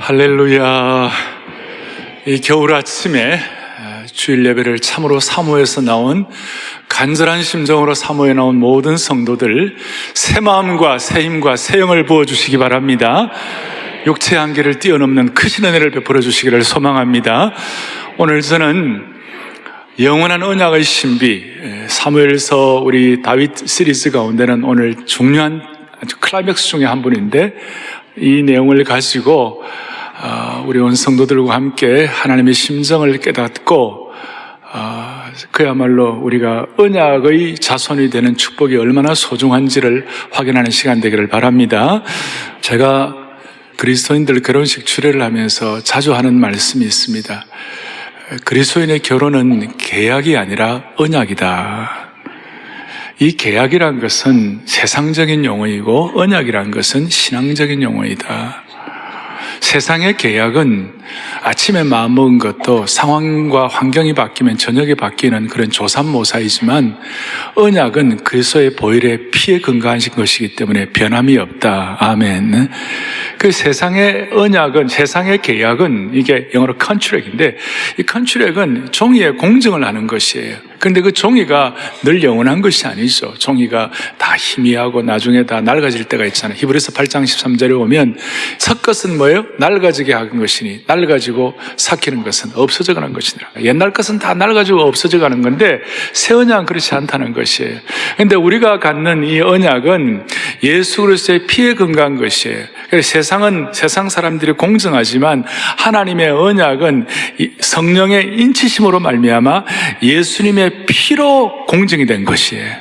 할렐루야. 이 겨울 아침에 주일 예배를 참으로 사모해서 나온 간절한 심정으로 사모해 나온 모든 성도들 새 마음과 새 힘과 새 영을 부어주시기 바랍니다. 육체의 한계를 뛰어넘는 크신 은혜를 베풀어 주시기를 소망합니다. 오늘 저는 영원한 언약의 신비, 사무엘서 우리 다윗 시리즈 가운데는 오늘 중요한 아주 클라이맥스 중에 한 분인데 이 내용을 가지고 우리 온 성도들과 함께 하나님의 심정을 깨닫고 그야말로 우리가 언약의 자손이 되는 축복이 얼마나 소중한지를 확인하는 시간 되기를 바랍니다. 제가 그리스도인들 결혼식 주례를 하면서 자주 하는 말씀이 있습니다. 그리스도인의 결혼은 계약이 아니라 언약이다. 이 계약이란 것은 세상적인 용어이고 언약이란 것은 신앙적인 용어이다. 세상의 계약은 아침에 마음먹은 것도 상황과 환경이 바뀌면 저녁에 바뀌는 그런 조삼모사이지만 언약은 그리스도의 보혈의 피에 근거하신 것이기 때문에 변함이 없다. 아멘. 그 세상의 언약은, 세상의 계약은 이게 영어로 컨트랙인데 이 컨트랙은 종이에 공증을 하는 것이에요. 그런데 그 종이가 늘 영원한 것이 아니죠. 종이가 다 희미하고 나중에 다 낡아질 때가 있잖아요. 히브리서 8장 13절에 보면 첫 것은 뭐예요? 낡아지게 하는 것이니 낡아지고 삭히는 것은 없어져 가는 것이니라. 옛날 것은 다 낡아지고 없어져 가는 건데 새 언약은 그렇지 않다는 것이에요. 그런데 우리가 갖는 이 언약은 예수 그리스도의 피에 근거한 것이에요. 그래서 세상은 세상 사람들이 공정하지만 하나님의 언약은 성령의 인치심으로 말미암아 예수님의 피로 공정이 된 것이에요.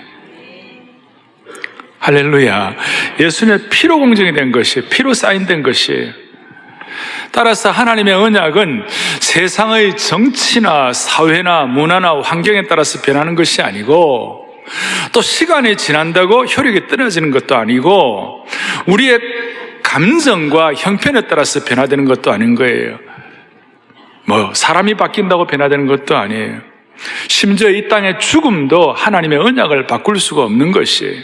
할렐루야. 예수님의 피로 공정이 된 것이에요. 피로 사인된 것이에요. 따라서 하나님의 언약은 세상의 정치나 사회나 문화나 환경에 따라서 변하는 것이 아니고 또 시간이 지난다고 효력이 떨어지는 것도 아니고 우리의 감정과 형편에 따라서 변화되는 것도 아닌 거예요. 사람이 바뀐다고 변화되는 것도 아니에요. 심지어 이 땅의 죽음도 하나님의 언약을 바꿀 수가 없는 것이에요.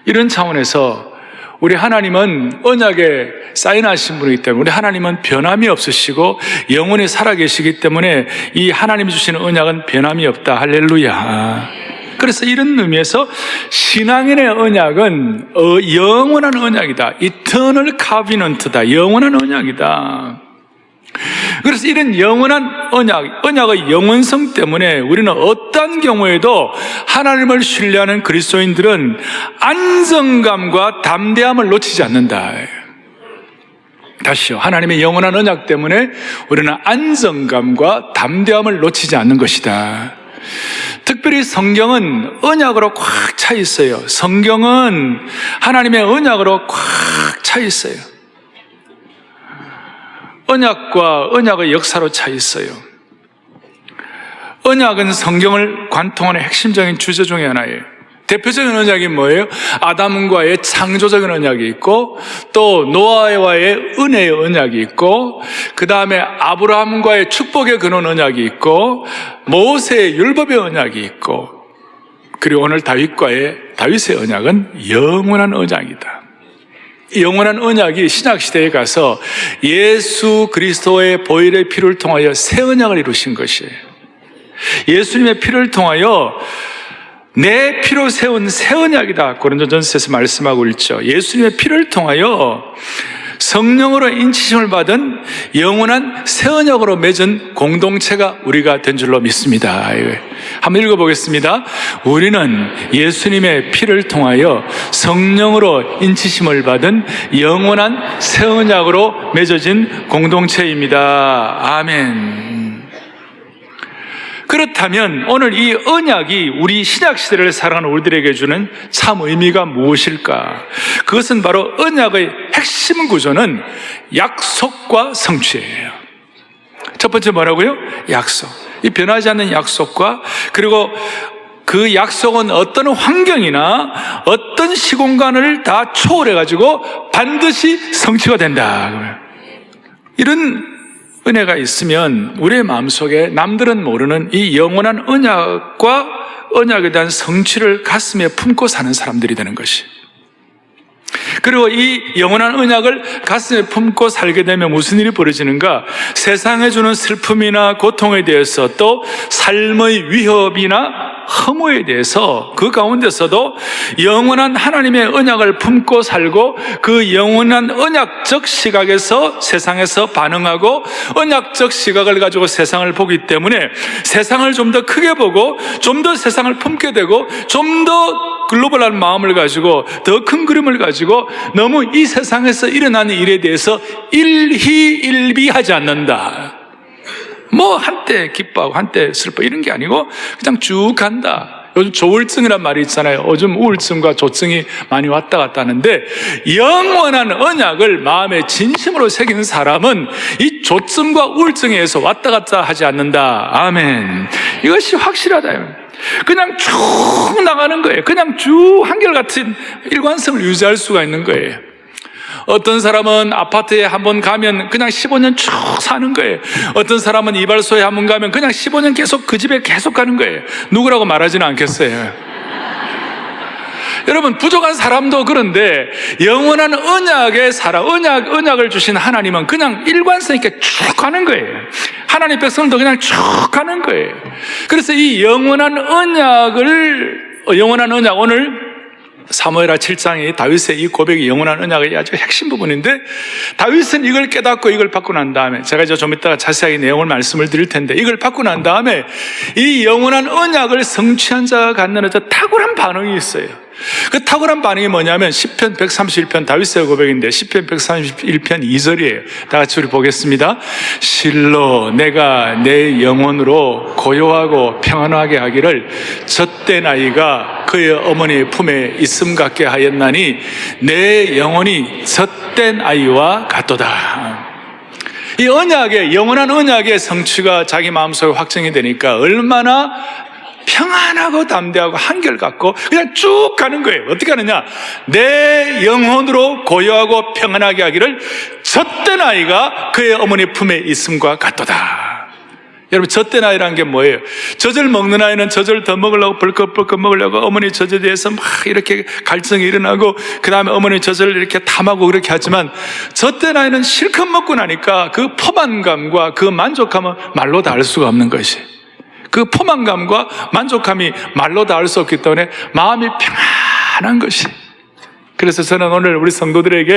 이런 차원에서 우리 하나님은 언약에 사인하신 분이기 때문에 우리 하나님은 변함이 없으시고 영원히 살아계시기 때문에 이 하나님이 주시는 언약은 변함이 없다. 할렐루야. 그래서 이런 의미에서 신앙인의 언약은 영원한 언약이다. 이터널 카비넌트다. 영원한 언약이다. 그래서 이런 영원한 언약의 영원성 때문에 우리는 어떠한 경우에도 하나님을 신뢰하는 그리스도인들은 안정감과 담대함을 놓치지 않는다. 다시요. 하나님의 영원한 언약 때문에 우리는 안정감과 담대함을 놓치지 않는 것이다. 특별히 성경은 언약으로 꽉 차 있어요. 성경은 하나님의 언약으로 꽉 차 있어요. 언약과 언약의 역사로 차 있어요. 언약은 성경을 관통하는 핵심적인 주제 중에 하나예요. 대표적인 언약이 뭐예요? 아담과의 창조적인 언약이 있고 또 노아와의 은혜의 언약이 있고 그 다음에 아브라함과의 축복의 근원 언약이 있고 모세의 율법의 언약이 있고 그리고 오늘 다윗의 언약은 영원한 언약이다. 영원한 언약이 신약시대에 가서 예수 그리스도의 보혈의 피를 통하여 새 언약을 이루신 것이에요. 예수님의 피를 통하여 내 피로 세운 새 언약이다. 고린도전서에서 말씀하고 있죠. 예수님의 피를 통하여 성령으로 인치심을 받은 영원한 새 언약으로 맺은 공동체가 우리가 된 줄로 믿습니다. 한번 읽어보겠습니다. 우리는 예수님의 피를 통하여 성령으로 인치심을 받은 영원한 새 언약으로 맺어진 공동체입니다. 아멘. 그렇다면 오늘 이 언약이 우리 신약시대를 살아가는 우리들에게 주는 참 의미가 무엇일까? 그것은 바로 언약의 핵심 구조는 약속과 성취예요. 첫 번째 뭐라고요? 약속. 이 변하지 않는 약속과 그리고 그 약속은 어떤 환경이나 어떤 시공간을 다 초월해가지고 반드시 성취가 된다. 이런 은혜가 있으면 우리의 마음속에 남들은 모르는 이 영원한 언약과 언약에 대한 성취를 가슴에 품고 사는 사람들이 되는 것이. 그리고 이 영원한 언약을 가슴에 품고 살게 되면 무슨 일이 벌어지는가? 세상에 주는 슬픔이나 고통에 대해서, 또 삶의 위협이나 허무에 대해서 그 가운데서도 영원한 하나님의 언약을 품고 살고, 그 영원한 언약적 시각에서 세상에서 반응하고 언약적 시각을 가지고 세상을 보기 때문에 세상을 좀 더 크게 보고 좀 더 세상을 품게 되고 좀 더 글로벌한 마음을 가지고 더 큰 그림을 가지고 너무 이 세상에서 일어나는 일에 대해서 일희일비하지 않는다. 뭐 한때 기뻐하고 한때 슬퍼 이런 게 아니고 그냥 쭉 간다. 요즘 조울증이란 말이 있잖아요. 요즘 우울증과 조증이 많이 왔다 갔다 하는데, 영원한 언약을 마음에 진심으로 새긴 사람은 이 조증과 우울증에 의해서 왔다 갔다 하지 않는다. 아멘. 이것이 확실하다. 그냥 쭉 나가는 거예요. 그냥 쭉 한결같은 일관성을 유지할 수가 있는 거예요. 어떤 사람은 아파트에 한번 가면 그냥 15년 쭉 사는 거예요. 어떤 사람은 이발소에 한번 가면 그냥 15년 계속 그 집에 계속 가는 거예요. 누구라고 말하지는 않겠어요. 여러분, 부족한 사람도 그런데 영원한 언약의 사람, 언약을 주신 하나님은 그냥 일관성 있게 쭉 가는 거예요. 하나님 백성도 그냥 쭉 가는 거예요. 그래서 이 영원한 언약, 오늘 사무엘하 7장이 다윗의 이 고백이 영원한 언약의 아주 핵심 부분인데, 다윗은 이걸 깨닫고 이걸 받고 난 다음에, 제가 이제 좀 이따가 자세하게 내용을 말씀을 드릴 텐데, 이걸 받고 난 다음에 이 영원한 언약을 성취한 자가 갖는 어떤 탁월한 반응이 있어요. 그 탁월한 반응이 뭐냐면 시편 131편 다윗의 고백인데, 시편 131편 2절이에요. 다 같이 우리 보겠습니다. 실로 내가 내 영혼으로 고요하고 평안하게 하기를 젖된 아이가 그의 어머니의 품에 있음 같게 하였나니 내 영혼이 젖된 아이와 같도다. 이 언약의, 영원한 언약의 성취가 자기 마음속에 확정이 되니까 얼마나 평안하고 담대하고 한결같고 그냥 쭉 가는 거예요. 어떻게 하느냐? 내 영혼으로 고요하고 평안하게 하기를 젖된 아이가 그의 어머니 품에 있음과 같도다. 여러분, 젖된 아이라는 게 뭐예요? 젖을 먹는 아이는 젖을 더 먹으려고 벌컥벌컥 먹으려고 어머니 젖에 대해서 막 이렇게 갈증이 일어나고 그 다음에 어머니 젖을 이렇게 탐하고 그렇게 하지만, 젖된 아이는 실컷 먹고 나니까 그 포만감과 그 만족감은 말로 다 알 수가 없는 것이, 그 포만감과 만족감이 말로 다 알 수 없기 때문에 마음이 평안한 것이. 그래서 저는 오늘 우리 성도들에게,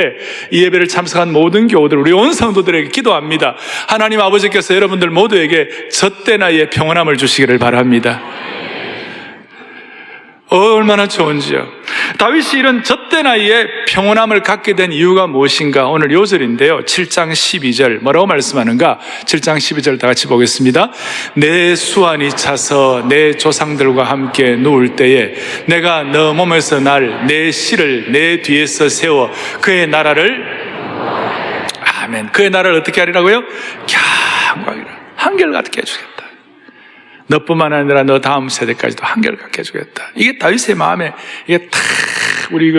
이 예배를 참석한 모든 교우들, 우리 온 성도들에게 기도합니다. 하나님 아버지께서 여러분들 모두에게 젖된 아이의 평안함을 주시기를 바랍니다. 얼마나 좋은지요. 다윗이 이런 젖된 아이의 평온함을 갖게 된 이유가 무엇인가? 오늘 요절인데요, 7장 12절 뭐라고 말씀하는가? 7장 12절 다 같이 보겠습니다. 내 수완이 차서 내 조상들과 함께 누울 때에 내가 너 몸에서 날 내 씨를 내 뒤에서 세워 그의 나라를, 아멘, 그의 나라를 어떻게 하리라고요? 경고하리라. 한결같게 해주겠다. 너뿐만 아니라 너 다음 세대까지도 한결같게 해주겠다. 이게 다윗의 마음에, 이게 탁, 우리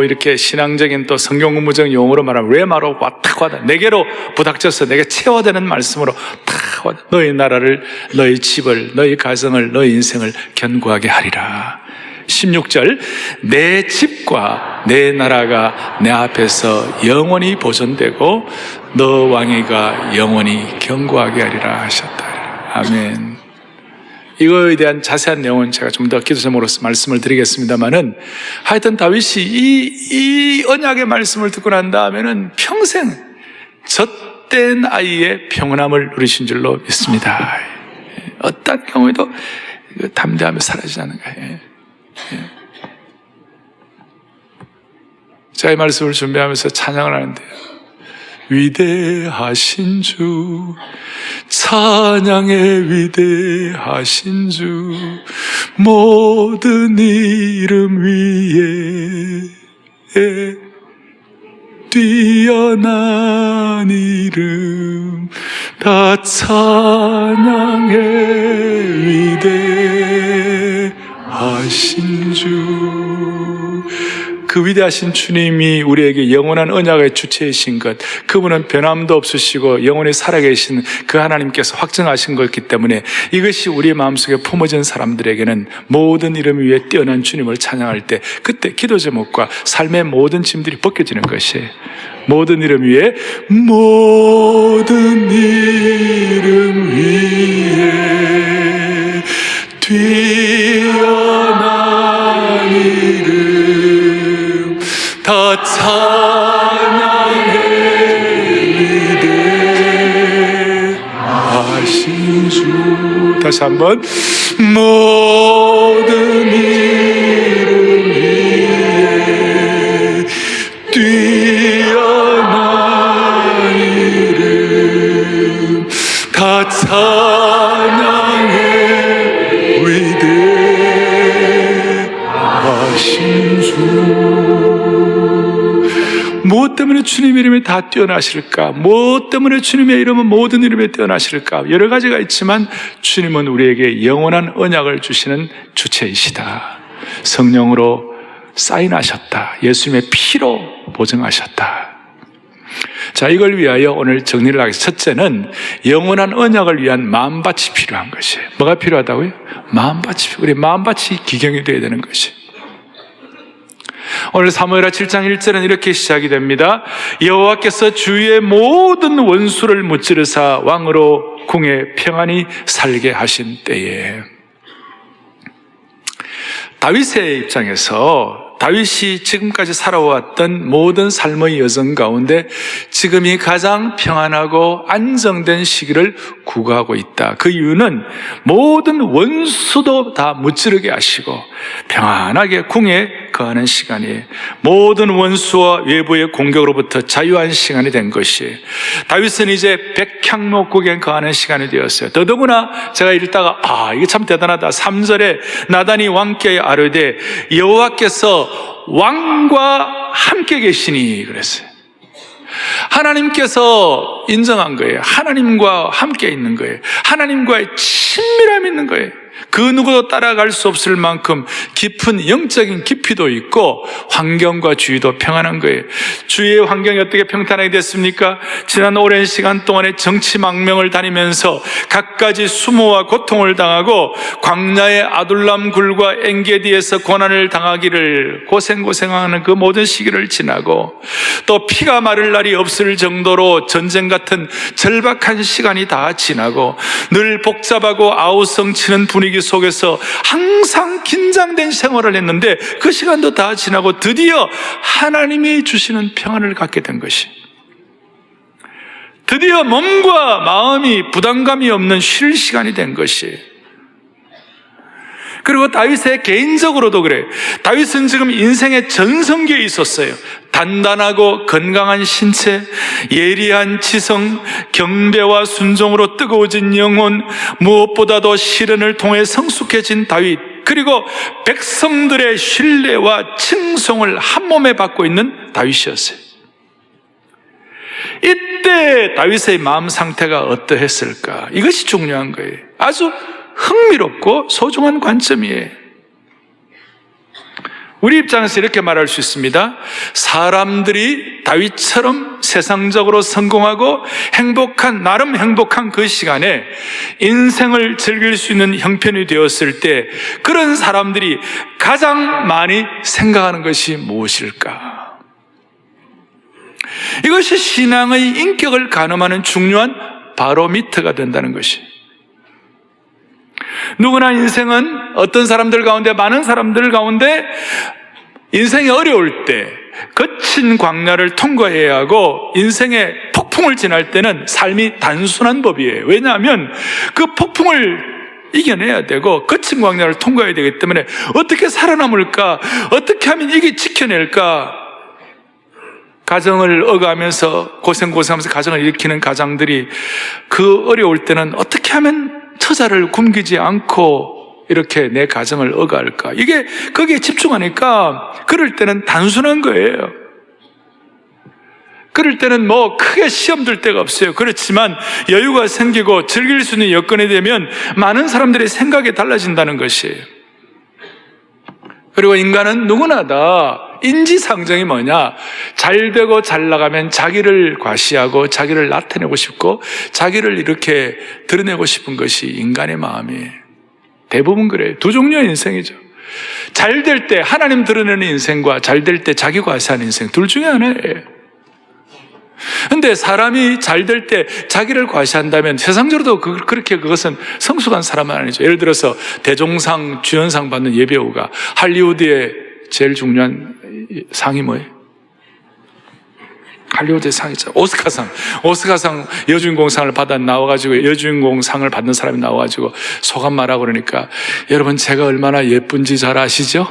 이렇게 신앙적인 또 성경 공부적인 용어로 말하면 레마로 탁 와다. 내게로 부닥쳐서 내게 채워되는 말씀으로 탁 와다. 너희 나라를, 너희 집을, 너희 가정을, 너희 인생을 견고하게 하리라. 16절, 내 집과 내 나라가 내 앞에서 영원히 보존되고 너 왕위가 영원히 견고하게 하리라 하셨다. 아멘. 이거에 대한 자세한 내용은 제가 좀 더 기도 제목으로서 말씀을 드리겠습니다만은, 하여튼 다윗이 이 언약의 말씀을 듣고 난 다음에는 평생 젖된 아이의 평온함을 누리신 줄로 믿습니다. 어떤 경우에도 담대함이 사라지지 않는 거예요. 제가 이 말씀을 준비하면서 찬양을 하는데요, 위대하신 주, 찬양의 위대하신 주, 모든 이름 위에 뛰어난 이름 다 찬양의 위대하신 주, 그 위대하신 주님이 우리에게 영원한 언약의 주체이신 것, 그분은 변함도 없으시고 영원히 살아계신 그 하나님께서 확증하신 것이기 때문에 이것이 우리의 마음속에 품어진 사람들에게는 모든 이름 위에 뛰어난 주님을 찬양할 때 그때 기도 제목과 삶의 모든 짐들이 벗겨지는 것이에요. 모든 이름 위에, 모든 이름 위에 뛰어난 이름 다 찬양해 위대하신 주. 다시 한번, 모든 이름 위에 뛰어난 이름 다 찬양해 위대하신 주. 무엇 때문에 주님의 이름이 다 뛰어나실까? 무엇 때문에 주님의 이름은 모든 이름에 뛰어나실까? 여러 가지가 있지만 주님은 우리에게 영원한 언약을 주시는 주체이시다. 성령으로 사인하셨다. 예수님의 피로 보증하셨다. 자, 이걸 위하여 오늘 정리를 하겠습니다. 첫째는 영원한 언약을 위한 마음밭이 필요한 것이에요. 뭐가 필요하다고요? 마음밭이. 우리 마음밭이 기경이 되어야 되는 것이. 오늘 사무엘하 7장 1절은 이렇게 시작이 됩니다. 여호와께서 주의 모든 원수를 무찌르사 왕으로 궁에 평안히 살게 하신 때에. 다윗의 입장에서 다윗이 지금까지 살아왔던 모든 삶의 여정 가운데 지금이 가장 평안하고 안정된 시기를 구가하고 있다. 그 이유는 모든 원수도 다 무찌르게 하시고 평안하게 궁에 거하는 시간이, 모든 원수와 외부의 공격으로부터 자유한 시간이 된 것이, 다윗은 이제 백향목국에 거하는 시간이 되었어요. 더더구나 제가 읽다가 이게 참 대단하다. 3절에 나단이 왕께 아뢰되 여호와께서 왕과 함께 계시니 그랬어요. 하나님께서 인정한 거예요. 하나님과 함께 있는 거예요. 하나님과의 친밀함이 있는 거예요. 그 누구도 따라갈 수 없을 만큼 깊은 영적인 깊이도 있고 환경과 주위도 평안한 거예요. 주위의 환경이 어떻게 평탄하게 됐습니까? 지난 오랜 시간 동안에 정치 망명을 다니면서 갖가지 수모와 고통을 당하고 광야의 아둘람 굴과 엔게디에서 고난을 당하기를 고생하는 그 모든 시기를 지나고, 또 피가 마를 날이 없을 정도로 전쟁 같은 절박한 시간이 다 지나고, 늘 복잡하고 아우성치는 분위기 속에서 항상 긴장된 생활을 했는데 그 시간도 다 지나고 드디어 하나님이 주시는 평안을 갖게 된 것이, 드디어 몸과 마음이 부담감이 없는 쉴 시간이 된 것이. 그리고 다윗의 개인적으로도 그래. 다윗은 지금 인생의 전성기에 있었어요. 단단하고 건강한 신체, 예리한 지성, 경배와 순종으로 뜨거워진 영혼, 무엇보다도 시련을 통해 성숙해진 다윗, 그리고 백성들의 신뢰와 칭송을 한 몸에 받고 있는 다윗이었어요. 이때 다윗의 마음 상태가 어떠했을까? 이것이 중요한 거예요. 아주 흥미롭고 소중한 관점이에요. 우리 입장에서 이렇게 말할 수 있습니다. 사람들이 다윗처럼 세상적으로 성공하고 나름 행복한 그 시간에 인생을 즐길 수 있는 형편이 되었을 때 그런 사람들이 가장 많이 생각하는 것이 무엇일까? 이것이 신앙의 인격을 가늠하는 중요한 바로미터가 된다는 것이. 누구나 인생은 어떤 사람들 가운데, 많은 사람들 가운데 인생이 어려울 때 거친 광야를 통과해야 하고 인생의 폭풍을 지날 때는 삶이 단순한 법이에요. 왜냐하면 그 폭풍을 이겨내야 되고 거친 광야를 통과해야 되기 때문에 어떻게 살아남을까? 어떻게 하면 이게 지켜낼까? 가정을 억하면서 고생하면서 가정을 일으키는 가장들이 그 어려울 때는 어떻게 하면 처자를 굶기지 않고 이렇게 내 가정을 억할까? 이게 거기에 집중하니까 그럴 때는 단순한 거예요. 그럴 때는 크게 시험 들 데가 없어요. 그렇지만 여유가 생기고 즐길 수 있는 여건이 되면 많은 사람들의 생각이 달라진다는 것이에요. 그리고 인간은 누구나 다 인지상정이 뭐냐? 잘 되고 잘 나가면 자기를 과시하고 자기를 나타내고 싶고 자기를 이렇게 드러내고 싶은 것이 인간의 마음이에요. 대부분 그래요. 두 종류의 인생이죠. 잘 될 때 하나님 드러내는 인생과 잘 될 때 자기 과시하는 인생, 둘 중에 하나예요. 근데 사람이 잘 될 때 자기를 과시한다면 세상적으로도 그렇게 그것은 성숙한 사람은 아니죠. 예를 들어서 대종상, 주연상 받는 예배우가 할리우드의 제일 중요한 상이 뭐예요? 할리우드의 상이죠. 오스카상 여주인공상을 받아 나와가지고 여주인공상을 받는 사람이 나와가지고 소감 말하고 그러니까 여러분 제가 얼마나 예쁜지 잘 아시죠?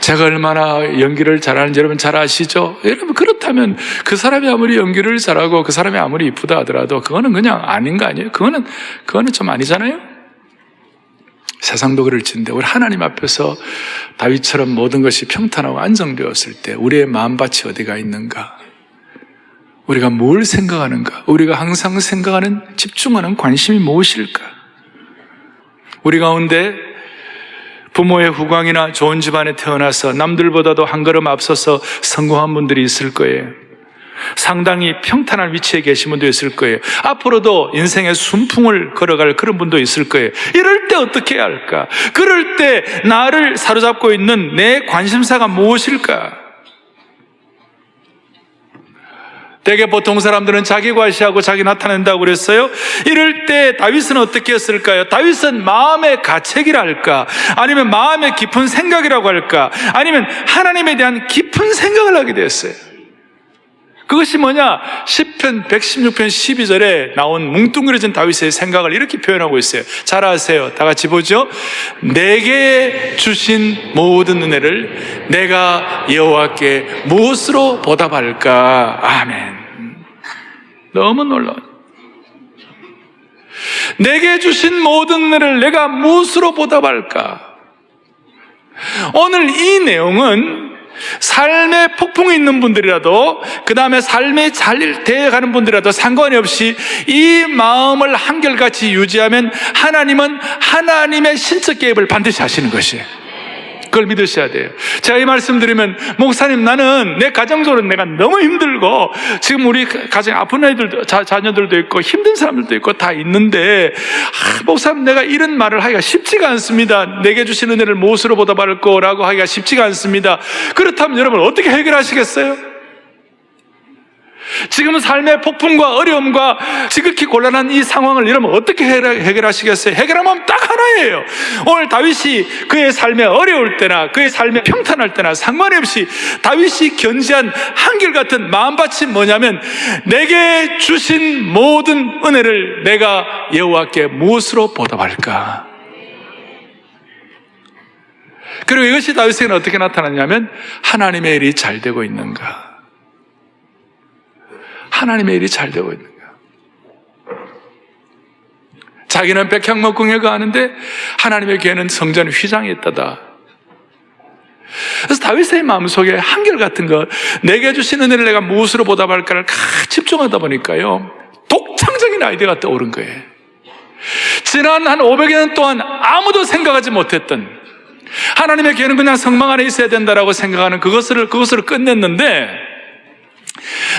제가 얼마나 연기를 잘하는지 여러분 잘 아시죠? 여러분 그렇다면 그 사람이 아무리 연기를 잘하고 그 사람이 아무리 이쁘다 하더라도 그거는 그냥 아닌 거 아니에요? 그거는 좀 아니잖아요? 세상도 그럴진데 우리 하나님 앞에서 다윗처럼 모든 것이 평탄하고 안정되었을 때 우리의 마음밭이 어디가 있는가? 우리가 뭘 생각하는가? 우리가 항상 생각하는 집중하는 관심이 무엇일까? 우리 가운데 부모의 후광이나 좋은 집안에 태어나서 남들보다도 한 걸음 앞서서 성공한 분들이 있을 거예요. 상당히 평탄한 위치에 계신 분도 있을 거예요. 앞으로도 인생의 순풍을 걸어갈 그런 분도 있을 거예요. 이럴 때 어떻게 해야 할까? 그럴 때 나를 사로잡고 있는 내 관심사가 무엇일까? 대개 보통 사람들은 자기 과시하고 자기 나타낸다고 그랬어요. 이럴 때 다윗은 어떻게 했을까요? 다윗은 마음의 가책이랄까? 아니면 마음의 깊은 생각이라고 할까? 아니면 하나님에 대한 깊은 생각을 하게 되었어요. 그것이 뭐냐? 시편 116편 12절에 나온 뭉뚱그려진 다윗의 생각을 이렇게 표현하고 있어요. 잘 아세요. 다 같이 보죠. 내게 주신 모든 은혜를 내가 여호와께 무엇으로 보답할까? 아멘. 너무 놀라워요. 내게 주신 모든 은혜를 내가 무엇으로 보답할까? 오늘 이 내용은 삶의 폭풍이 있는 분들이라도 그 다음에 삶에 잘 대해가는 분들이라도 상관이 없이 이 마음을 한결같이 유지하면 하나님은 하나님의 신적 개입을 반드시 하시는 것이에요. 그걸 믿으셔야 돼요. 제가 이 말씀 드리면 목사님 나는 내 가정적으로 내가 너무 힘들고 지금 우리 가정 아픈 아이들도 자녀들도 있고 힘든 사람들도 있고 다 있는데 목사님 내가 이런 말을 하기가 쉽지가 않습니다. 내게 주신 은혜를 무엇으로 보답할 거라고 하기가 쉽지가 않습니다. 그렇다면 여러분 어떻게 해결하시겠어요? 지금 삶의 폭풍과 어려움과 지극히 곤란한 이 상황을 여러분 어떻게 해결하시겠어요? 해결하면 딱 하나예요. 오늘 다윗이 그의 삶에 어려울 때나 그의 삶에 평탄할 때나 상관이 없이 다윗이 견지한 한결같은 마음밭이 뭐냐면 내게 주신 모든 은혜를 내가 여호와께 무엇으로 보답할까? 그리고 이것이 다윗에게는 어떻게 나타났냐면 하나님의 일이 잘 되고 있는가? 하나님의 일이 잘 되고 있는가? 자기는 백향목궁에 가는데 하나님의 교회는 성전 휘장에 있다다. 그래서 다윗의 마음속에 한결같은 것, 내게 주신 은혜를 내가 무엇으로 보답할까를 집중하다 보니까요 독창적인 아이디어가 떠오른 거예요. 지난 한 500여 년 동안 아무도 생각하지 못했던 하나님의 교회는 그냥 성막 안에 있어야 된다라고 생각하는 그것을 끝냈는데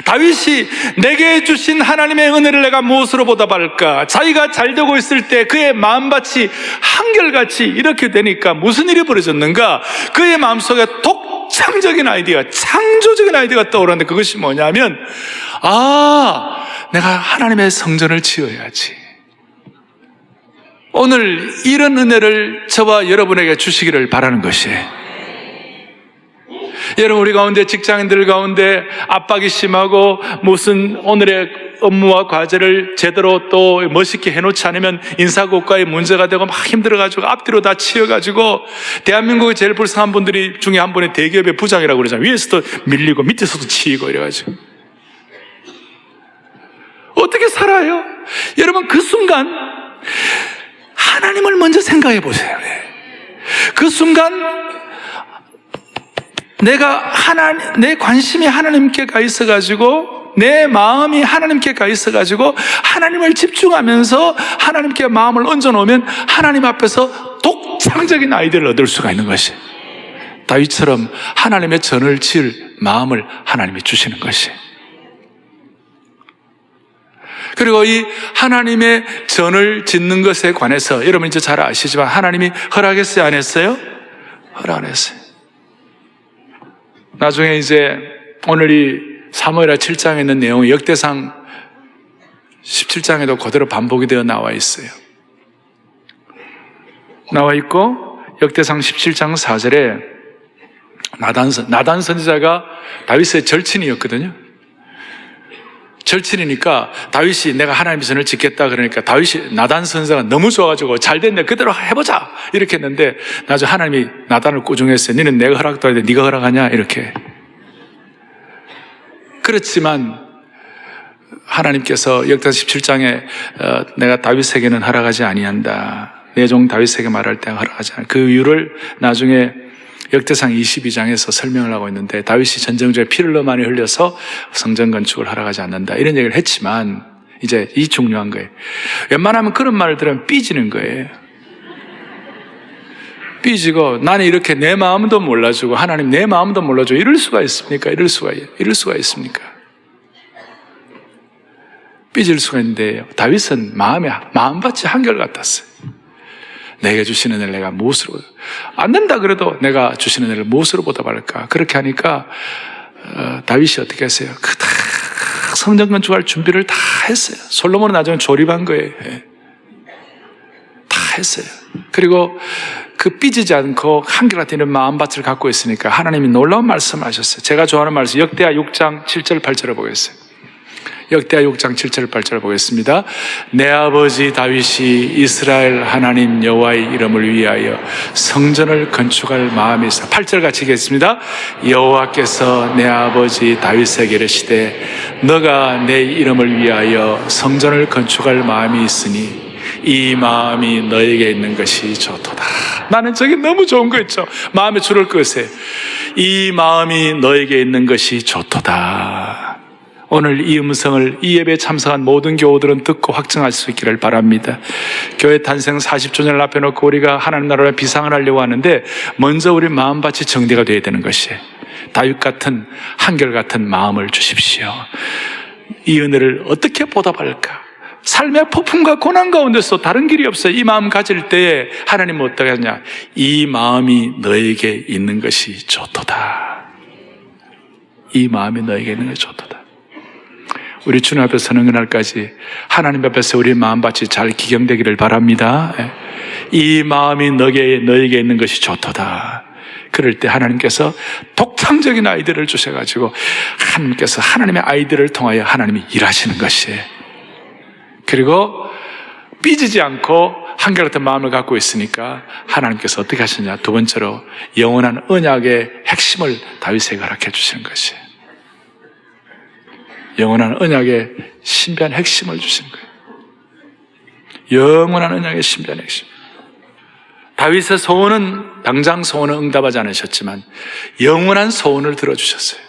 다윗이 내게 주신 하나님의 은혜를 내가 무엇으로 보답할까? 자기가 잘 되고 있을 때 그의 마음밭이 한결같이 이렇게 되니까 무슨 일이 벌어졌는가? 그의 마음속에 독창적인 아이디어, 창조적인 아이디어가 떠오르는데 그것이 뭐냐면 내가 하나님의 성전을 지어야지. 오늘 이런 은혜를 저와 여러분에게 주시기를 바라는 것이에요. 여러분 우리 가운데 직장인들 가운데 압박이 심하고 무슨 오늘의 업무와 과제를 제대로 또 멋있게 해놓지 않으면 인사고과에 문제가 되고 막 힘들어가지고 앞뒤로 다 치여가지고 대한민국의 제일 불쌍한 분들이 중에 한 분이 대기업의 부장이라고 그러잖아요. 위에서도 밀리고 밑에서도 치이고 이래가지고 어떻게 살아요? 여러분 그 순간 하나님을 먼저 생각해 보세요. 그 순간 내 관심이 하나님께 가 있어가지고, 내 마음이 하나님께 가 있어가지고, 하나님을 집중하면서 하나님께 마음을 얹어놓으면 하나님 앞에서 독창적인 아이디어를 얻을 수가 있는 것이. 다윗처럼 하나님의 전을 지을 마음을 하나님이 주시는 것이. 그리고 이 하나님의 전을 짓는 것에 관해서 여러분 이제 잘 아시지만 하나님이 허락했어요, 안 했어요? 허락 안 했어요. 나중에 이제 오늘 이 사무엘하 7장에 있는 내용이 역대상 17장에도 그대로 반복이 되어 나와 있어요. 나와 있고 역대상 17장 4절에 나단 선지자가 다윗의 절친이었거든요. 절친이니까 다윗이 내가 하나님의 전을 짓겠다 그러니까 다윗이 나단 선지자가 너무 좋아가지고 잘 됐네 그대로 해보자 이렇게 했는데 나중에 하나님이 나단을 꾸중했어요. 너는 내가 허락도 하는데 네가 허락하냐 이렇게. 그렇지만 하나님께서 역대상 17장에 내가 다윗에게는 허락하지 아니한다. 내 종 다윗에게 말할 때 허락하지 않아. 그 이유를 나중에 역대상 22장에서 설명을 하고 있는데 다윗이 전쟁중에 피를 너무 많이 흘려서 성전 건축을 허락하지 않는다 이런 얘기를 했지만 이제 이 중요한 거예요. 웬만하면 그런 말을 들으면 삐지는 거예요. 삐지고 나는 이렇게 내 마음도 몰라주고 하나님 내 마음도 몰라주고 이럴 수가 있습니까? 이럴 수가 있습니까? 삐질 수가 있는데 다윗은 마음밭이 한결같았어요. 내게 주시는 애를 내가 무엇으로 안 된다 그래도 내가 주시는 애를 무엇으로 보답할까? 그렇게 하니까 다윗이 어떻게 했어요? 다 성전 건축할 준비를 다 했어요. 솔로몬은 나중에 조립한 거예요. 다 했어요. 그리고 그 삐지지 않고 한결같은 이런 마음밭을 갖고 있으니까 하나님이 놀라운 말씀을 하셨어요. 제가 좋아하는 말씀 역대하 6장 7절 8절을 보겠어요. 역대하 6장 7절 8절을 보겠습니다. 내 아버지 다윗이 이스라엘 하나님 여호와의 이름을 위하여 성전을 건축할 마음이 있어. 8절 같이 읽겠습니다. 여호와께서 내 아버지 다윗에게 이르시되 너가 내 이름을 위하여 성전을 건축할 마음이 있으니 이 마음이 너에게 있는 것이 좋도다. 나는 저게 너무 좋은 거 있죠. 마음에 줄을 끄세요. 이 마음이 너에게 있는 것이 좋도다. 오늘 이 음성을 이 예배에 참석한 모든 교우들은 듣고 확증할 수 있기를 바랍니다. 교회 탄생 40주년을 앞에 놓고 우리가 하나님 나라에 비상을 하려고 하는데 먼저 우리 마음밭이 정리가 되어야 되는 것이에요. 다윗 같은 한결같은 마음을 주십시오. 이 은혜를 어떻게 보답할까? 삶의 폭풍과 고난 가운데서 다른 길이 없어요. 이 마음 가질 때에 하나님은 어떻게 하냐? 이 마음이 너에게 있는 것이 좋도다. 이 마음이 너에게 있는 것이 좋도다. 우리 주님 앞에 서는 그날까지 하나님 앞에서 우리 마음밭이 잘 기경되기를 바랍니다. 이 마음이 너에게 있는 것이 좋도다. 그럴 때 하나님께서 독창적인 아이들을 주셔가지고 하나님께서 하나님의 아이들을 통하여 하나님이 일하시는 것이에요. 그리고 삐지지 않고 한결같은 마음을 갖고 있으니까 하나님께서 어떻게 하시냐? 두 번째로 영원한 언약의 핵심을 다윗에게 허락해 주시는 것이에요. 영원한 언약의 신비한 핵심을 주신 거예요. 영원한 언약의 신비한 핵심. 다윗의 소원은 당장 소원은 응답하지 않으셨지만 영원한 소원을 들어주셨어요.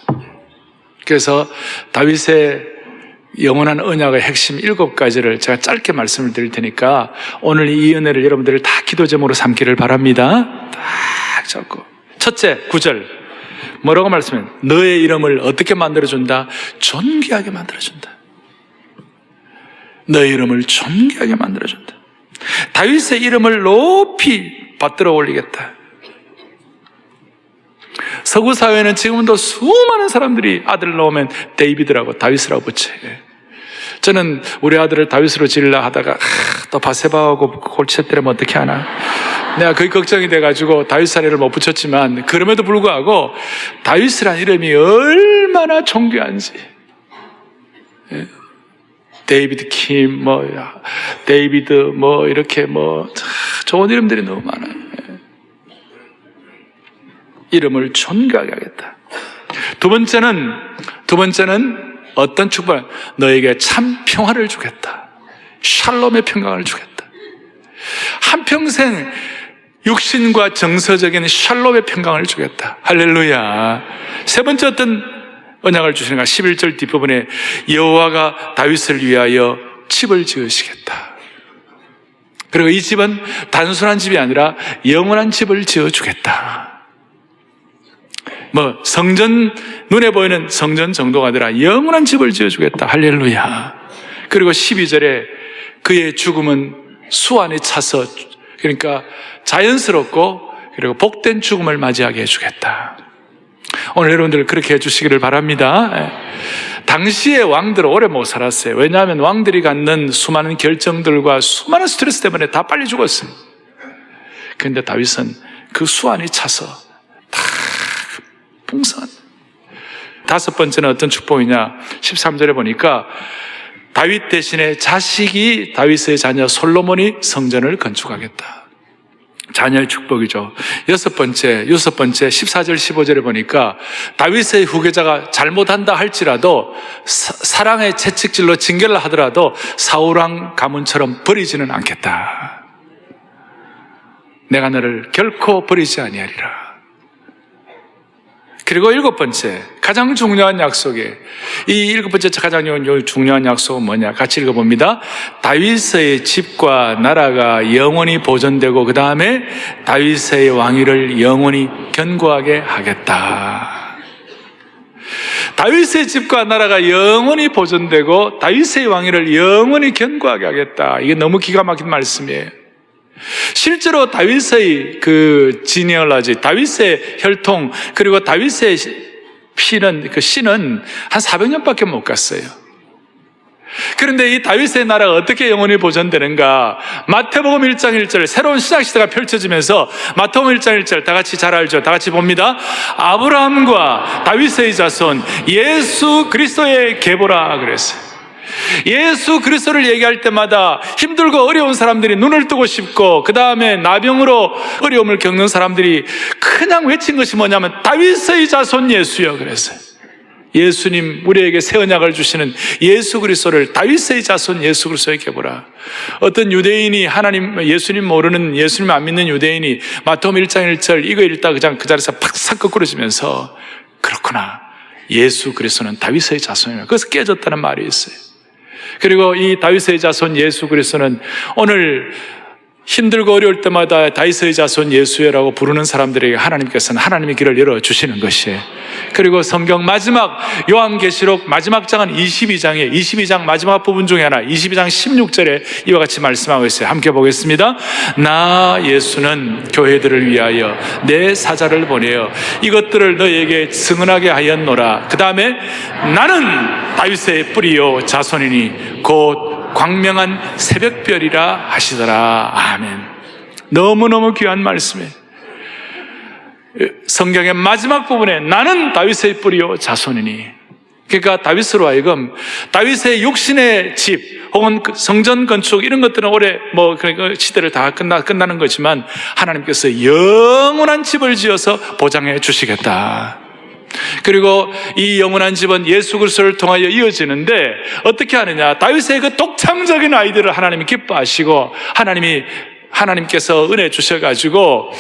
그래서 다윗의 영원한 언약의 핵심 7가지를 제가 짧게 말씀을 드릴 테니까 오늘 이 은혜를 여러분들이 다 기도 제목으로 삼기를 바랍니다. 딱 잡고. 첫째, 9절. 뭐라고 말씀해요? 너의 이름을 어떻게 만들어준다? 존귀하게 만들어준다. 너의 이름을 존귀하게 만들어준다. 다윗의 이름을 높이 받들어 올리겠다. 서구 사회는 지금도 수많은 사람들이 아들 낳으면 데이비드라고 다윗이라고 붙여요. 저는 우리 아들을 다윗으로 지으려 하다가 또 바세바하고 골치 때리면 어떻게 하나? 내가 거의 걱정이 돼가지고 다윗 사례를 못 붙였지만 그럼에도 불구하고 다윗이라는 이름이 얼마나 존귀한지. 데이비드 킴, 데이비드, 이렇게 좋은 이름들이 너무 많아요. 이름을 존귀하게 하겠다. 두 번째는 어떤 축복? 너에게 참 평화를 주겠다. 샬롬의 평강을 주겠다. 한평생 육신과 정서적인 샬롬의 평강을 주겠다. 할렐루야. 세 번째 어떤 언약을 주시는가? 11절 뒷부분에 여호와가 다윗을 위하여 집을 지으시겠다. 그리고 이 집은 단순한 집이 아니라 영원한 집을 지어주겠다. 성전, 눈에 보이는 성전 정도가 아니라 영원한 집을 지어주겠다. 할렐루야. 그리고 12절에 그의 죽음은 수 안에 차서, 그러니까 자연스럽고 그리고 복된 죽음을 맞이하게 해주겠다. 오늘 여러분들 그렇게 해주시기를 바랍니다. 당시의 왕들은 오래 못 살았어요. 왜냐하면 왕들이 갖는 수많은 결정들과 수많은 스트레스 때문에 다 빨리 죽었어요. 그런데 다윗은 그 수 안에 차서 다 풍성한. 다섯 번째는 어떤 축복이냐? 13절에 보니까 다윗 대신에 자식이 다윗의 자녀 솔로몬이 성전을 건축하겠다. 자녀의 축복이죠. 여섯 번째 14절 15절에 보니까 다윗의 후계자가 잘못한다 할지라도 사랑의 채찍질로 징계를 하더라도 사울왕 가문처럼 버리지는 않겠다. 내가 너를 결코 버리지 아니하리라. 그리고 일곱 번째, 가장 중요한 약속이, 이 일곱 번째 가장 중요한 약속은 뭐냐? 같이 읽어봅니다. 다윗의 집과 나라가 영원히 보존되고 그 다음에 다윗의 왕위를 영원히 견고하게 하겠다. 다윗의 집과 나라가 영원히 보존되고 다윗의 왕위를 영원히 견고하게 하겠다. 이게 너무 기가 막힌 말씀이에요. 실제로 다윗의 그 지니얼라지, 다윗의 혈통, 그리고 다윗의 피는, 그 씨는 한 400년밖에 못 갔어요. 그런데 이 다윗의 나라가 어떻게 영원히 보존되는가? 마태복음 1장 1절, 새로운 신약 시대가 펼쳐지면서 마태복음 1장 1절 다 같이 잘 알죠? 다 같이 봅니다. 아브라함과 다윗의 자손 예수 그리스도의 계보라 그랬어요. 예수 그리스도를 얘기할 때마다 힘들고 어려운 사람들이 눈을 뜨고 싶고, 그 다음에 나병으로 어려움을 겪는 사람들이 그냥 외친 것이 뭐냐면 다윗의 자손 예수여 그랬어요. 예수님, 우리에게 새 언약을 주시는 예수 그리스도를 다윗의 자손 예수 그리스도의 계보라. 어떤 유대인이 하나님, 예수님 모르는, 예수님 안 믿는 유대인이 마태복음 1장 1절 이거 읽다 그냥 그 자리에서 팍싹 거꾸러지면서 그렇구나, 예수 그리스도는 다윗의 자손이라. 그래서 깨졌다는 말이 있어요. 그리고 이 다윗의 자손 예수 그리스도는 오늘 힘들고 어려울 때마다 다윗의 자손 예수여라고 부르는 사람들에게 하나님께서는 하나님의 길을 열어주시는 것이에요. 그리고 성경 마지막 요한계시록 마지막 장은 22장 마지막 부분 중에 하나 22장 16절에 이와 같이 말씀하고 있어요. 함께 보겠습니다. 나 예수는 교회들을 위하여 내 사자를 보내어 이것들을 너에게 증언하게 하였노라. 그 다음에 나는 다윗의 뿌리요 자손이니 곧 광명한 새벽별이라 하시더라. 아멘. 너무너무 귀한 말씀이에요. 성경의 마지막 부분에 나는 다윗의 뿌리요 자손이니, 그러니까 다윗으로 하여금 다윗의 육신의 집 혹은 성전 건축 이런 것들은 올해 그러니까 시대를 다 끝나는 거지만 하나님께서 영원한 집을 지어서 보장해 주시겠다. 그리고 이 영원한 집은 예수 그리스도를 통하여 이어지는데 어떻게 하느냐? 다윗의 그 독창적인 아이들을 하나님이 기뻐하시고 하나님께서 은혜 주셔가지고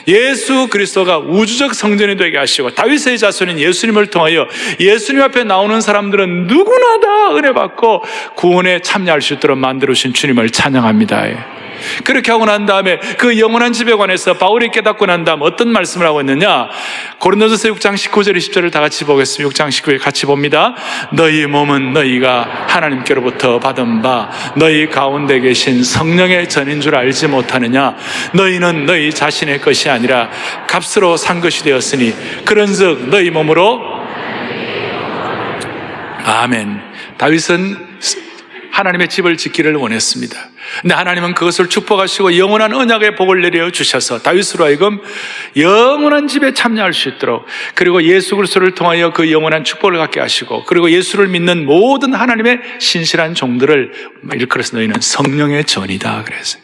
예수 그리스도가 우주적 성전이 되게 하시고 다윗의 자손인 예수님을 통하여 예수님 앞에 나오는 사람들은 누구나 다 은혜 받고 구원에 참여할 수 있도록 만들어주신 주님을 찬양합니다. 그렇게 하고 난 다음에 그 영원한 집에 관해서 바울이 깨닫고 난 다음 어떤 말씀을 하고 있느냐? 고린도전서 6장 19절 20절을 다 같이 보겠습니다. 6장 19절 같이 봅니다. 너희 몸은 너희가 하나님께로부터 받은 바 너희 가운데 계신 성령의 전인 줄 알지 못하느냐? 너희는 너희 자신의 것이 아니라 값으로 산 것이 되었으니 그런즉 너희 몸으로. 아멘. 다윗은 하나님의 집을 짓기를 원했습니다. 근데 하나님은 그것을 축복하시고 영원한 언약의 복을 내려 주셔서 다윗으로 하여금 영원한 집에 참여할 수 있도록, 그리고 예수 그리스도를 통하여 그 영원한 축복을 갖게 하시고, 그리고 예수를 믿는 모든 하나님의 신실한 종들을 일컬어서 너희는 성령의 전이다 그랬어요.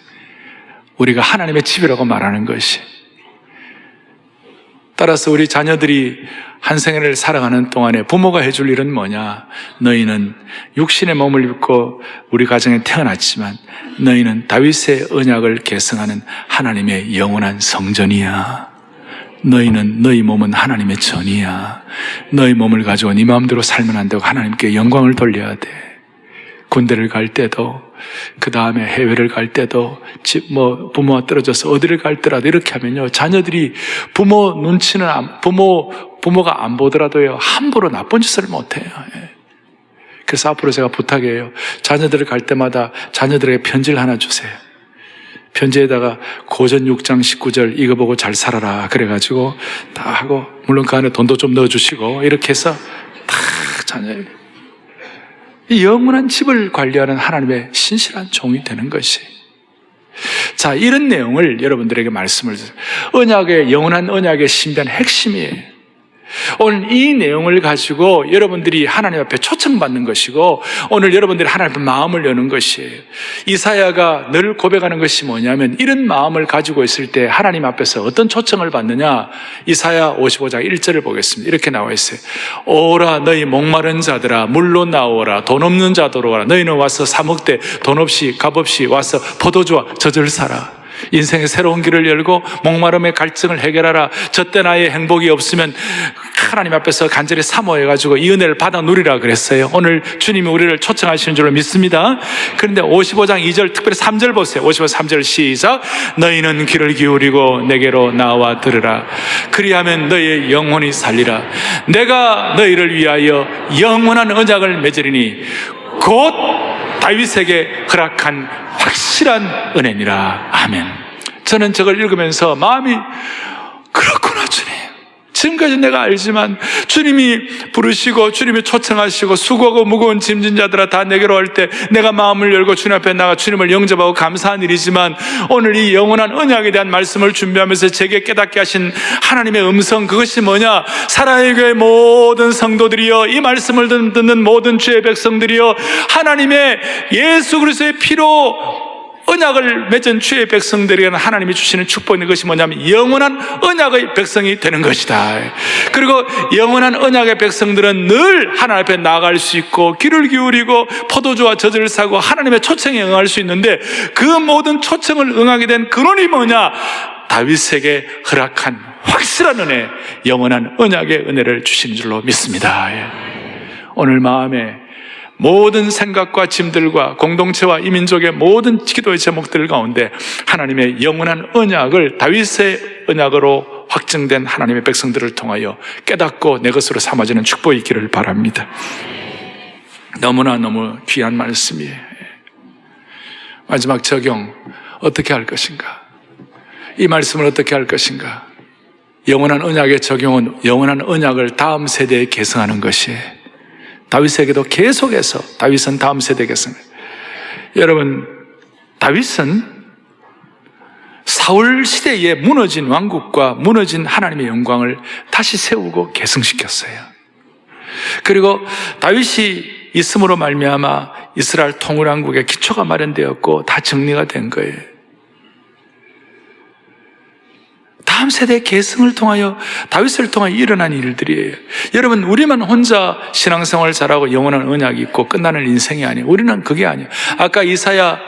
우리가 하나님의 집이라고 말하는 것이. 따라서 우리 자녀들이 한 생애를 살아가는 동안에 부모가 해줄 일은 뭐냐? 너희는 육신의 몸을 입고 우리 가정에 태어났지만 너희는 다윗의 언약을 계승하는 하나님의 영원한 성전이야. 너희는, 너희 몸은 하나님의 전이야. 너희 몸을 가지고 네 마음대로 살면 안 되고 하나님께 영광을 돌려야 돼. 군대를 갈 때도, 그 다음에 해외를 갈 때도, 부모와 떨어져서 어디를 갈 때라도 이렇게 하면요, 자녀들이 부모 눈치는 부모가 안 보더라도요, 함부로 나쁜 짓을 못해요. 그래서 앞으로 제가 부탁해요. 자녀들을 갈 때마다 자녀들에게 편지를 하나 주세요. 편지에다가 고전 6장 19절 이거 보고 잘 살아라 그래가지고 다 하고, 물론 그 안에 돈도 좀 넣어주시고 이렇게 해서 다 자녀에게 이 영원한 집을 관리하는 하나님의 신실한 종이 되는 것이. 자, 이런 내용을 여러분들에게 말씀을 드려요. 언약의, 영원한 언약의 신비한 핵심이에요. 오늘 이 내용을 가지고 여러분들이 하나님 앞에 초청받는 것이고, 오늘 여러분들이 하나님 앞에 마음을 여는 것이에요. 이사야가 늘 고백하는 것이 뭐냐면, 이런 마음을 가지고 있을 때 하나님 앞에서 어떤 초청을 받느냐. 이사야 55장 1절을 보겠습니다. 이렇게 나와 있어요. 오라 너희 목마른 자들아 물로 나오라. 돈 없는 자들아 오라. 너희는 와서 사 먹되 돈 없이 값 없이 와서 포도주와 젖을 사라. 인생의 새로운 길을 열고 목마름의 갈증을 해결하라. 저때 나의 행복이 없으면 하나님 앞에서 간절히 사모해가지고 이 은혜를 받아 누리라 그랬어요. 오늘 주님이 우리를 초청하시는 줄로 믿습니다. 그런데 55장 2절, 특별히 3절 보세요. 55장 3절 시작. 너희는 귀를 기울이고 내게로 나와 들으라. 그리하면 너희의 영혼이 살리라. 내가 너희를 위하여 영원한 언약을 맺으리니 곧 다윗에게 허락한 확실한 은혜니라. 아멘. 저는 저걸 읽으면서 마음이, 그렇구나 주님. 지금까지 내가 알지만 주님이 부르시고 주님이 초청하시고 수고하고 무거운 짐진 자들아 다 내게로 할 때 내가 마음을 열고 주님 앞에 나가 주님을 영접하고 감사한 일이지만, 오늘 이 영원한 언약에 대한 말씀을 준비하면서 제게 깨닫게 하신 하나님의 음성, 그것이 뭐냐? 사랑의 교회 모든 성도들이여, 이 말씀을 듣는 모든 주의 백성들이여, 하나님의 예수 그리스도의 피로 언약을 맺은 주의 백성들에게는 하나님이 주시는 축복인 것이 뭐냐면 영원한 언약의 백성이 되는 것이다. 그리고 영원한 언약의 백성들은 늘 하나님 앞에 나아갈 수 있고 귀를 기울이고 포도주와 젖을 사고 하나님의 초청에 응할 수 있는데, 그 모든 초청을 응하게 된 근원이 뭐냐? 다윗에게 허락한 확실한 은혜, 영원한 언약의 은혜를 주신 줄로 믿습니다. 오늘 마음에 모든 생각과 짐들과 공동체와 이민족의 모든 기도의 제목들 가운데 하나님의 영원한 언약을, 다윗의 언약으로 확증된 하나님의 백성들을 통하여 깨닫고 내 것으로 삼아지는 축복이 있기를 바랍니다. 너무나 너무 귀한 말씀이에요. 마지막 적용 어떻게 할 것인가? 이 말씀을 어떻게 할 것인가? 영원한 언약의 적용은 영원한 언약을 다음 세대에 계승하는 것이에요. 다윗에게도 계속해서 다윗은 다음 세대 계승. 여러분, 다윗은 사울 시대에 무너진 왕국과 무너진 하나님의 영광을 다시 세우고 계승시켰어요. 그리고 다윗이 있음으로 말미암아 이스라엘 통일왕국의 기초가 마련되었고 다 정리가 된 거예요. 다음 세대의 계승을 통하여, 다윗을 통하여 일어난 일들이에요. 여러분, 우리만 혼자 신앙생활 잘하고 영원한 언약이 있고 끝나는 인생이 아니에요. 우리는 그게 아니에요. 아까 이사야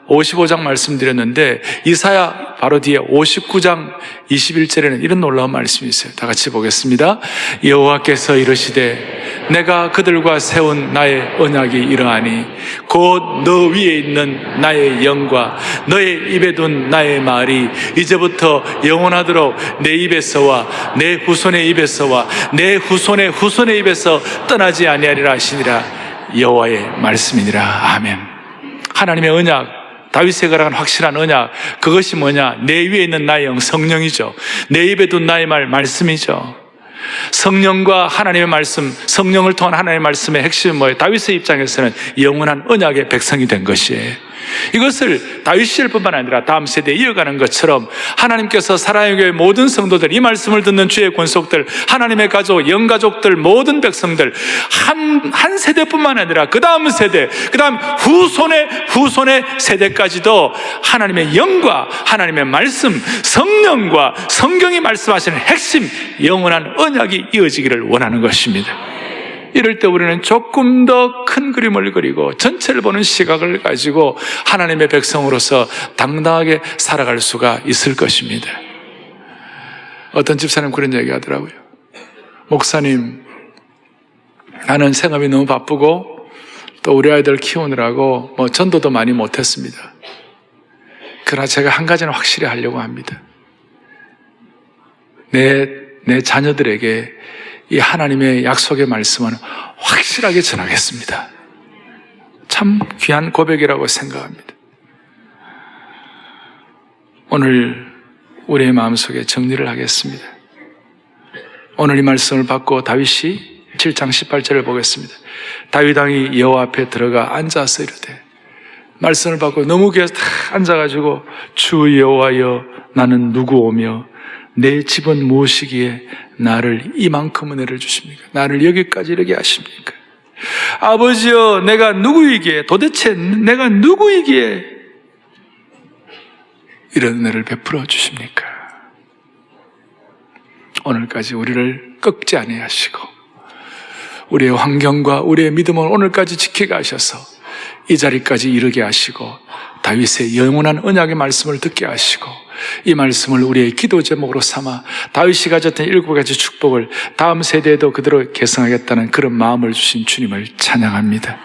55장 말씀드렸는데, 이사야 바로 뒤에 59장 21절에는 이런 놀라운 말씀이 있어요. 다 같이 보겠습니다. 여호와께서 이르시되 내가 그들과 세운 나의 언약이 이러하니 곧 너 위에 있는 나의 영과 너의 입에 둔 나의 말이 이제부터 영원하도록 내 입에서와 내 후손의 입에서와 내 후손의 후손의 입에서 떠나지 아니하리라 하시니라. 여호와의 말씀이니라. 아멘. 하나님의 언약, 다윗에게 허락한 확실한 언약, 그것이 뭐냐? 내 위에 있는 나의 영, 성령이죠. 내 입에 둔 나의 말씀이죠. 성령과 하나님의 말씀, 성령을 통한 하나님의 말씀의 핵심은 뭐예요? 다윗의 입장에서는 영원한 언약의 백성이 된 것이에요. 이것을 다윗일 뿐만 아니라 다음 세대에 이어가는 것처럼 하나님께서 사랑의 교회 모든 성도들, 이 말씀을 듣는 주의 권속들, 하나님의 가족, 영가족들, 모든 백성들 한 세대뿐만 아니라 그 다음 세대, 그 다음 후손의 세대까지도 하나님의 영과 하나님의 말씀, 성령과 성경이 말씀하시는 핵심 영원한 언약이 이어지기를 원하는 것입니다. 이럴 때 우리는 조금 더 큰 그림을 그리고 전체를 보는 시각을 가지고 하나님의 백성으로서 당당하게 살아갈 수가 있을 것입니다. 어떤 집사님 그런 얘기 하더라고요. 목사님, 나는 생업이 너무 바쁘고 또 우리 아이들 키우느라고 전도도 많이 못했습니다. 그러나 제가 한 가지는 확실히 하려고 합니다. 내 자녀들에게 이 하나님의 약속의 말씀은 확실하게 전하겠습니다. 참 귀한 고백이라고 생각합니다. 오늘 우리의 마음속에 정리를 하겠습니다. 오늘 이 말씀을 받고 다윗이 7장 18절을 보겠습니다. 다윗 왕이 여호와 앞에 들어가 앉아서 이르되, 말씀을 받고 너무 귀해서 다 앉아가지고, 주 여호와여 나는 누구오며 내 집은 무엇이기에 나를 이만큼 은혜를 주십니까? 나를 여기까지 이르게 하십니까? 아버지여 내가 누구이기에, 도대체 내가 누구이기에 이런 은혜를 베풀어 주십니까? 오늘까지 우리를 꺾지 아니하시고 우리의 환경과 우리의 믿음을 오늘까지 지키게 하셔서 이 자리까지 이르게 하시고 다윗의 영원한 언약의 말씀을 듣게 하시고 이 말씀을 우리의 기도 제목으로 삼아 다윗이 가졌던 7가지 축복을 다음 세대에도 그대로 계승하겠다는 그런 마음을 주신 주님을 찬양합니다.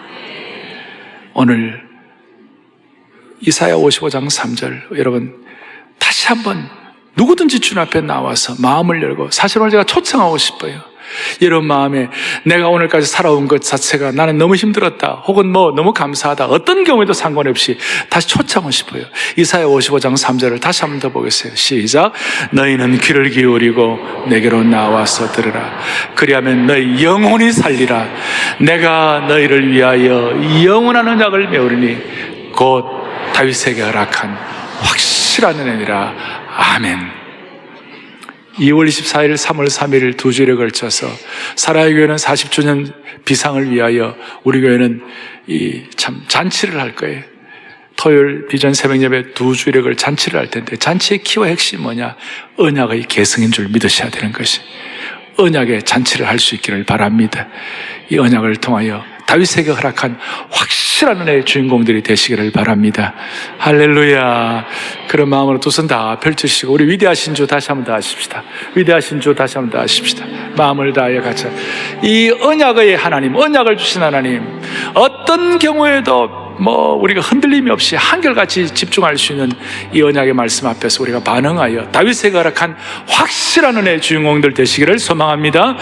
오늘 이사야 55장 3절 여러분 다시 한번 누구든지 주님 앞에 나와서 마음을 열고, 사실 오늘 제가 초청하고 싶어요. 이런 마음에 내가 오늘까지 살아온 것 자체가 나는 너무 힘들었다, 혹은 너무 감사하다, 어떤 경우에도 상관없이 다시 초청하고 싶어요. 이사야 55장 3절을 다시 한번 더 보겠어요. 시작. 너희는 귀를 기울이고 내게로 나와서 들으라. 그리하면 너희 영혼이 살리라. 내가 너희를 위하여 영원한 언약을 메우리니 곧 다윗에게 허락한 확실한 은혜니라. 아멘. 2월 24일, 3월 3일 두 주일에 걸쳐서 사라의 교회는 40주년 비상을 위하여 우리 교회는 참 잔치를 할 거예요. 토요일 비전 새벽 예배 두 주일에 걸 잔치를 할 텐데, 잔치의 키와 핵심이 뭐냐? 언약의 계승인 줄 믿으셔야 되는 것이, 언약의 잔치를 할 수 있기를 바랍니다. 이 언약을 통하여 다윗에게 허락한 확실한 은혜의 주인공들이 되시기를 바랍니다. 할렐루야. 그런 마음으로 두 손 다 펼치시고 우리 위대하신 주 다시 한번 더 하십시다. 위대하신 주 다시 한번 더 하십시다. 마음을 다하여 같이 이 언약의 하나님, 언약을 주신 하나님, 어떤 경우에도 우리가 흔들림이 없이 한결같이 집중할 수 있는 이 언약의 말씀 앞에서 우리가 반응하여 다윗에게 허락한 확실한 은혜의 주인공들 되시기를 소망합니다.